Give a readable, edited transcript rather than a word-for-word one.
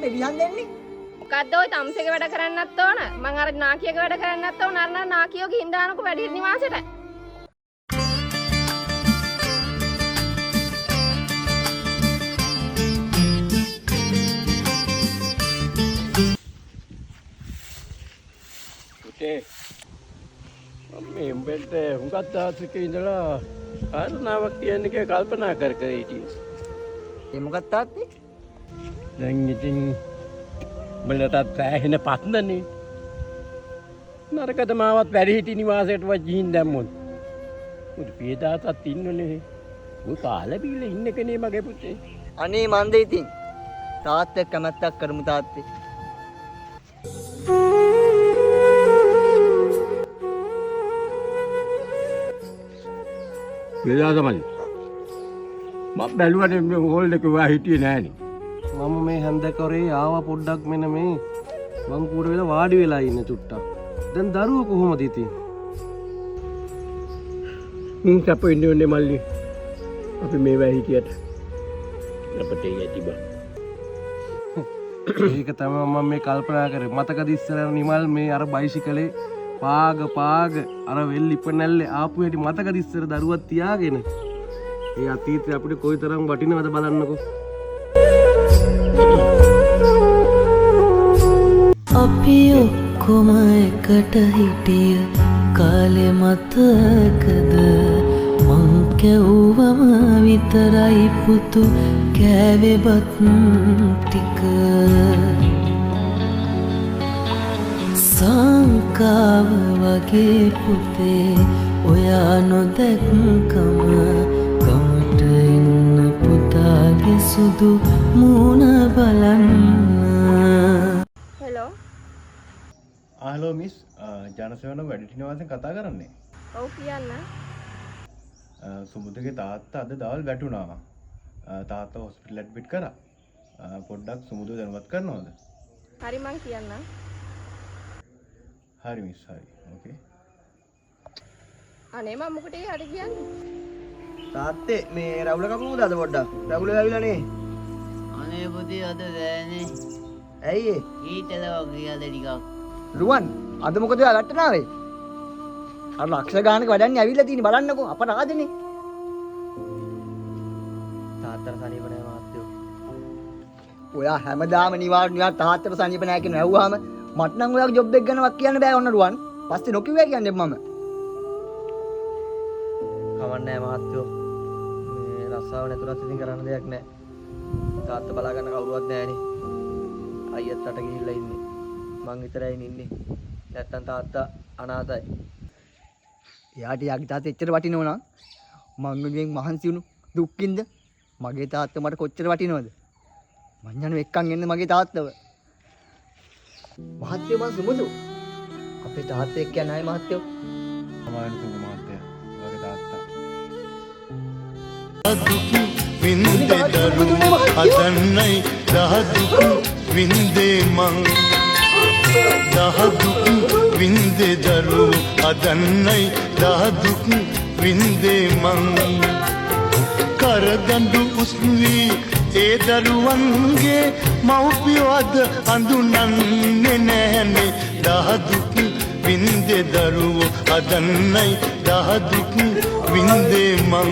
මේ විහන් දෙන්නේ? මොකද්ද ඔය තම්සේක වැඩ කරන්නත් ඕන. මං අර නාකියක වැඩ කරන්නත් ඕන. අර නාකියෝ ගිහින් දානකො වැඩි නිවාසෙට. මම උඹට හුඟක් දාසික ඉඳලා කාරණාවක් කියන්න එක කල්පනා කර හිටියේ. ඒ මොකක්ද තාත්තේ? දැන් ඉතින් උඹලටත් ඇහෙන පත්නනේ. නරකද මාවත් වැඩි හිටි නිවාසයටවත් ගිහින් දැම්මොත්. උඩ පියදාසත් ඉන්නනේ. උන් කාලා බීලා ඉන්න කෙනේ මගේ පුතේ. අනේ මන්ද ඉතින් තාත්තා කැමැත්තක් කරමු තාත්තේ. වෙලා තමයි. මම බැලුවට මේ හෝල් එක වා හිටියේ නෑනේ. මම මේ හැන්දකරේ ආවා පොඩ්ඩක් මෙන්න මේ වංකුවට වෙලා වාඩි වෙලා ඉන්න චුට්ටක්. දැන් දරුවෝ කොහොමද ඉතින්? සප්පු ඉන්නේ මල්ලි. අපි මේ වා හිටියට. අපිට යටි බා. ඒක තමයි මම මේ කල්පනා කරේ. මතකද ඉස්සර නිමල් මේ අර බයිසිකලේ පාග අර වෙල් ඉපනැල්ලේ ආපු හැටි මතකද ඉස්සර දරුවක් තියාගෙන? ඒ අතීතේ අපිට කොයිතරම් වටිනවද බලන්නකෝ. අපි ඔක්කොම එකට හිටිය කාලේ මතකද? මං කැවුවම විතරයි පුතු කෑවේ බත් ටික. සංකාව වගේ පුතේ ඔයා නොදැක්කම කමට එන්න පුතාගේ සුදු මූණ බලන්න. හලෝ මිස් ජනසේවන වැඩිටිනවාසෙන් කතා කරන්නේ. ඔව් කියන්න. සුමුදගේ තාත්තා අද දවල් වැටුණා. තාත්තා හොස්පිටල් ඇඩ්මිට් කරා. පොඩ්ඩක් සුමුදව දැනුවත් කරනවද? හරි මං කියන්න. හරි මිස් හරි. ඕකේ. අනේ මම මොකටද හරි කියන්නේ? තාත්තේ මේ රවුල කපමුද අද පොඩ්ඩක්? රවුල වැවිලා නේ. අනේ පුතේ අද දැනේ. ඇයි ඒ? ඊතල වගේ අද ටිකක්. රුවන් අද මොකද ඔයා වැට්ටන ආවේ? අර ලක්ෂ ගානක වැඩන්නේ ඇවිල්ලා තියෙන්නේ බලන්නකෝ අපට ආදෙනේ. තාත්තට සනීප නැහැ මහත්තයෝ. ඔයා හැමදාම නිවාඩු තාත්තට සනීප නැහැ කියන ඇහුවාම මට නම් ඔයාගේ ජොබ් එක ගැනවත් කියන්න බෑ ඔන්න රුවන්. පස්සේ නොකියුවා කියන්නේ මම. කවන්නේ නැහැ මහත්තයෝ. මේ රස්සාව නැතුණත් ඉතින් කරන්න දෙයක් නැහැ. තාත්තා බලා ගන්න කවුරුවත් නැහැනේ. අයියත් රට ගිහිල්ලා ඉන්නේ. මං විතරයි ඉන්නේ. නැත්තම් තාත්තා අනාථයි. එයාට යාගේ තාත්තා එච්චර වටිනව නම් මංගෙන් මහන්සි වුණු දුක්කින්ද මගේ තාත්තා මට කොච්චර වටිනවද? මං යන එක්කන් එන්න මගේ තාත්තව. මහත්තයෝ මං සුමුදු. අපේ තාත්තා එක්ක යන අය මහත්තයෝ. සමාවෙන්න සුමු මහත්තයා. ඔයාගේ තාත්තා. වින්දේ දරු අදන්නයි දහදුක් වින්දේ මං දහදුක් වින්දේ දරු අදන්නයි දහදුක් වින්දේ මං කරදඬු උස්වි ඒ දරුවන්ගේ මව්පියෝ අද අඳුනන්නේ නැහනේ දහදුක් වින්දේ දරුවෝ අදන්නයි දහදුක් වින්දේ මං